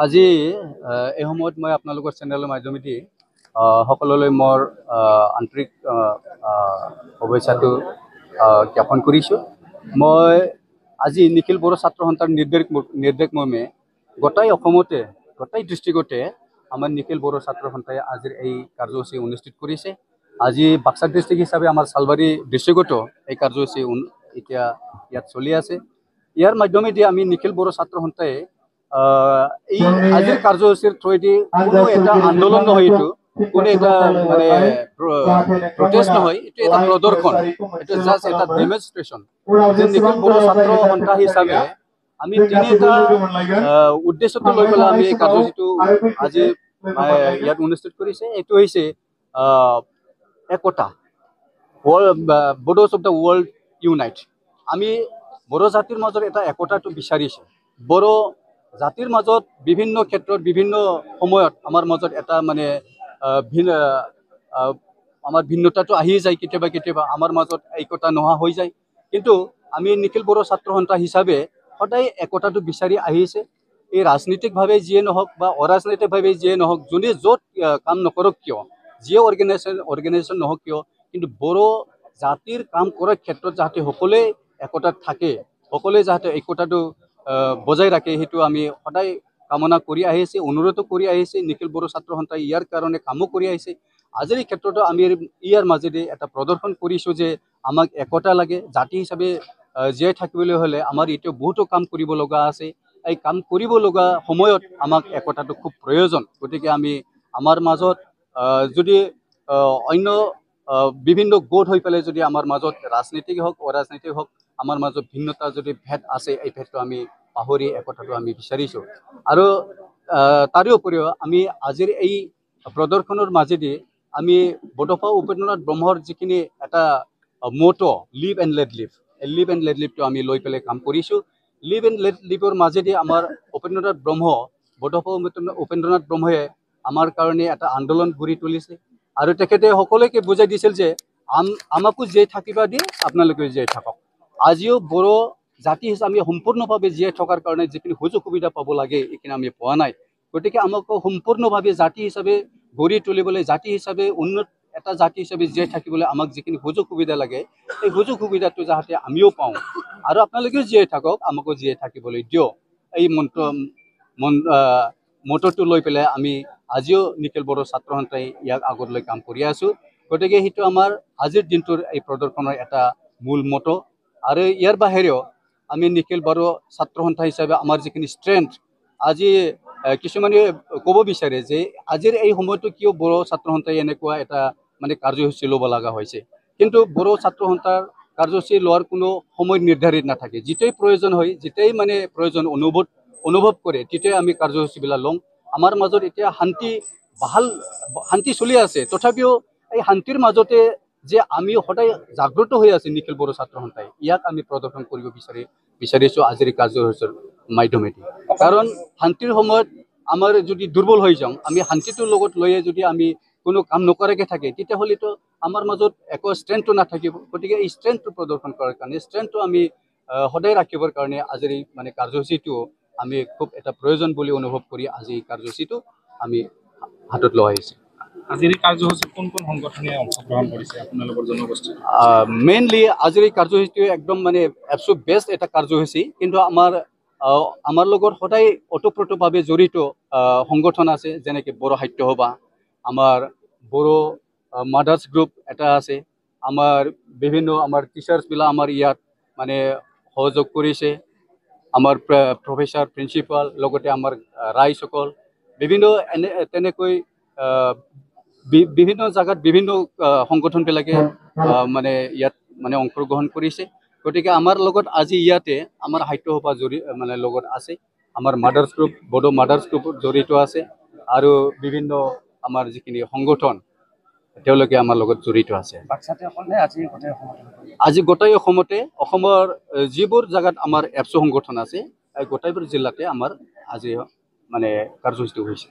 আজি এই সময়ত মই আপোনালোকৰ চেনেলৰ মাধ্যমেদি সকলোলৈ মোৰ আন্তৰিক শুভেচ্ছাটো জ্ঞাপন কৰিছোঁ। মই আজি নিখিল বড়ো ছাত্ৰ সন্থাৰ নিৰ্দেশ মৰ্মে গোটেই অসমতে গোটেই ডিষ্ট্ৰিক্টতে আমাৰ নিখিল বড়ো ছাত্ৰ সন্থাই আজিৰ এই কাৰ্যসূচী অনুষ্ঠিত কৰিছে। আজি বাক্সা ডিষ্ট্ৰিক্ট হিচাপে আমাৰ চালবাৰী ডিষ্ট্ৰিক্টতো এই কাৰ্যসূচী এতিয়া ইয়াত চলি আছে। ইয়াৰ মাধ্যমেদি আমি নিখিল বড়ো ছাত্ৰ সন্থাই এই আজিৰ কাৰ্যসূচীৰ থ্ৰুৱেদি কোনো এটা আন্দোলন নহয়, এইটো কোনো এটা মানে প্ৰটেষ্ট নহয়, এইটো এটা প্ৰদৰ্শন, এইটো জাষ্ট এটা ডেমনষ্ট্ৰেশ্যন যে নিখিল বড়ো ছাত্ৰ সন্থা হিচাপে আমি তিনিটা উদ্দেশ্যটো লৈ পেলাই আমি এই কাৰ্যসূচীটো আজি ইয়াত অনুষ্ঠিত কৰিছে। এইটো হৈছে একতা, বড়োজ অফ দ্য ৱৰ্ল্ড ইউনাইট। আমি বড়ো জাতিৰ মাজত এটা একতাটো বিচাৰিছে। বড়ো জাতিৰ মাজত বিভিন্ন ক্ষেত্ৰত বিভিন্ন সময়ত আমাৰ মাজত এটা মানে আমাৰ ভিন্নতাটো আহি যায়, কেতিয়াবা কেতিয়াবা আমাৰ মাজত একতা নোহোৱা হৈ যায়। কিন্তু আমি নিখিল বড়ো ছাত্ৰ সন্থা হিচাপে সদায় একতাটো বিচাৰি আহিছে। এই ৰাজনীতিকভাৱে যিয়ে নহওক বা অৰাজনৈতিকভাৱে যিয়ে নহওক, যোনে য'ত কাম নকৰক কিয়, যিয়ে অৰ্গেনাইজেশ্যন নহওক কিয়, কিন্তু বড়ো জাতিৰ কাম কৰাৰ ক্ষেত্ৰত যাতে সকলোৱে একতাত থাকে, সকলোৱে যাতে একতাটো বজাই ৰাখে, সেইটো আমি সদায় কামনা কৰি আহিছে, অনুৰোধো কৰি আহিছে। নিখিল বড়ো ছাত্ৰ সন্থাই ইয়াৰ কাৰণে কামো কৰি আহিছে। আজিৰ এই ক্ষেত্ৰতো আমি ইয়াৰ মাজেদি এটা প্ৰদৰ্শন কৰিছোঁ যে আমাক একতা লাগে। জাতি হিচাপে জীয়াই থাকিবলৈ হ'লে আমাৰ এতিয়া বহুতো কাম কৰিব লগা আছে। এই কাম কৰিব লগা সময়ত আমাক একতাটো খুব প্ৰয়োজন। গতিকে আমি আমাৰ মাজত যদি অন্য বিভিন্ন গোট হৈ পেলাই যদি আমাৰ মাজত ৰাজনীতিক হওক অৰাজনীতিক হওক আমাৰ মাজত ভিন্নতা যদি ভেদ আছে, এই ভেদটো আমি পাহৰি একতাটো আমি বিচাৰিছোঁ। আৰু তাৰে উপৰিও আমি আজিৰ এই প্ৰদৰ্শনৰ মাজেদি আমি বডোফা উপেন্দ্ৰনাথ ব্ৰহ্মৰ যিখিনি এটা মটো লিভ এণ্ড লেট লিভ, এই লিভ এণ্ড লেট লিভটো আমি লৈ পেলাই কাম কৰিছোঁ। লিভ এণ্ড লেট লিভৰ মাজেদি আমাৰ উপেন্দ্ৰনাথ ব্ৰহ্ম, বডোফা উপেন্দ্ৰনাথ ব্ৰহ্মই আমাৰ কাৰণে এটা আন্দোলন গঢ়ি তুলিছে। আৰু তেখেতে সকলোকে বুজাই দিছিল যে আমাকো জীয়াই থাকিবা দি আপোনালোকে জীয়াই থাকক। আজিও বড়ো জাতি হিচাপে আমি সম্পূৰ্ণভাৱে জীয়াই থকাৰ কাৰণে যিখিনি সুযোগ সুবিধা পাব লাগে এইখিনি আমি পোৱা নাই। গতিকে আমাক সম্পূৰ্ণভাৱে জাতি হিচাপে গঢ়ি তুলিবলৈ, জাতি হিচাপে উন্নত এটা জাতি হিচাপে জীয়াই থাকিবলৈ আমাক যিখিনি সুযোগ সুবিধা লাগে, এই সুযোগ সুবিধাটো যাতে আমিও পাওঁ আৰু আপোনালোকেও জীয়াই থাকক, আমাকো জীয়াই থাকিবলৈ দিয়ক, এই মন্ত্ৰটো লৈ পেলাই আমি আজিও নিখিল বড়ো ছাত্ৰ সন্থাই ইয়াক আগলৈ কাম কৰি আছোঁ। গতিকে সেইটো আমাৰ আজিৰ দিনটোৰ এই প্ৰদৰ্শনৰ এটা মূল মটো। আৰু ইয়াৰ বাহিৰেও আমি নিখিল বড়ো ছাত্ৰ সন্থা হিচাপে আমাৰ যিখিনি ষ্ট্ৰেংথ, আজি কিছুমানে ক'ব বিচাৰে যে আজিৰ এই সময়টো কিয় বড়ো ছাত্ৰ সন্থাই এনেকুৱা এটা মানে কাৰ্যসূচী ল'ব লগা হৈছে। কিন্তু বড়ো ছাত্ৰ সন্থাৰ কাৰ্যসূচী লোৱাৰ কোনো সময় নিৰ্ধাৰিত নাথাকে। যেতিয়াই প্ৰয়োজন হয়, যেতিয়াই মানে প্ৰয়োজন অনুভৱ কৰে, তেতিয়াই আমি কাৰ্যসূচীবিলাক লওঁ। আমাৰ মাজত এতিয়া শান্তি চলি আছে, তথাপিও এই শান্তিৰ মাজতে যে আমি সদায় জাগ্ৰত হৈ আছে নিখিল বড়ো ছাত্ৰ সন্থাই, ইয়াক আমি প্ৰদৰ্শন কৰিব বিচাৰিছোঁ আজিৰ কাৰ্যসূচীৰ মাধ্যমেদি। কাৰণ শান্তিৰ সময়ত আমাৰ যদি দুৰ্বল হৈ যাওঁ, আমি শান্তিটোৰ লগত লৈয়ে যদি আমি কোনো কাম নকৰাকৈ থাকে, তেতিয়াহ'লেতো আমাৰ মাজত একো ষ্ট্ৰেংথটো নাথাকিব। গতিকে এই ষ্ট্ৰেংথটো প্ৰদৰ্শন কৰাৰ কাৰণে, ষ্ট্ৰেংথটো আমি সদায় ৰাখিবৰ কাৰণে আজিৰ এই মানে কাৰ্যসূচীটো আমি খুব এটা প্ৰয়োজন বুলি অনুভৱ কৰি আজি এই কাৰ্যসূচীটো আমি হাতত লোৱা আহিছে। আজিৰ এই কাৰ্যসূচীত কোন কোন সংগঠনে অংশগ্ৰহণ কৰিছে আপোনালোকৰ জনগোষ্ঠীৰ? মেইনলি আজিৰ এই কাৰ্যসূচীটো একদম মানে এবচলিউট বেষ্ট এটা কাৰ্যসূচী। কিন্তু আমাৰ লগত সদায় ওতঃপ্ৰোতভাৱে জড়িত সংগঠন আছে, যেনেকৈ বড়ো সাহিত্য সভা, আমাৰ বড়ো মাদাৰ্ছ গ্ৰুপ এটা আছে, আমাৰ বিভিন্ন আমাৰ টিচাৰ্ছবিলাক আমাৰ ইয়াত মানে সহযোগ কৰিছে, আমাৰ প্ৰফেচাৰ প্ৰিন্সিপাল, লগতে আমাৰ ৰাইজসকল বিভিন্ন তেনেকৈ বিভিন্ন জাগাত বিভিন্ন সংগঠনবিলাকে মানে ইয়াত মানে অংশগ্ৰহণ কৰিছে। গতিকে আমাৰ লগত আজি ইয়াতে আমাৰ সাহিত্য সভা মানে লগত আছে, আমাৰ মাদাৰ্ছ গ্ৰুপ, বড়ো মাদাৰ্ছ গ্ৰুপত জড়িত আছে, আৰু বিভিন্ন আমাৰ যিখিনি সংগঠন তেওঁলোকে আমাৰ লগত জড়িত আছে। আজি গোটেই অসমতে, অসমৰ যিবোৰ জাগাত আমাৰ এপছু সংগঠন আছে, গোটেইবোৰ জিলাতে আমাৰ আজি মানে কাৰ্যসূচীটো হৈছে।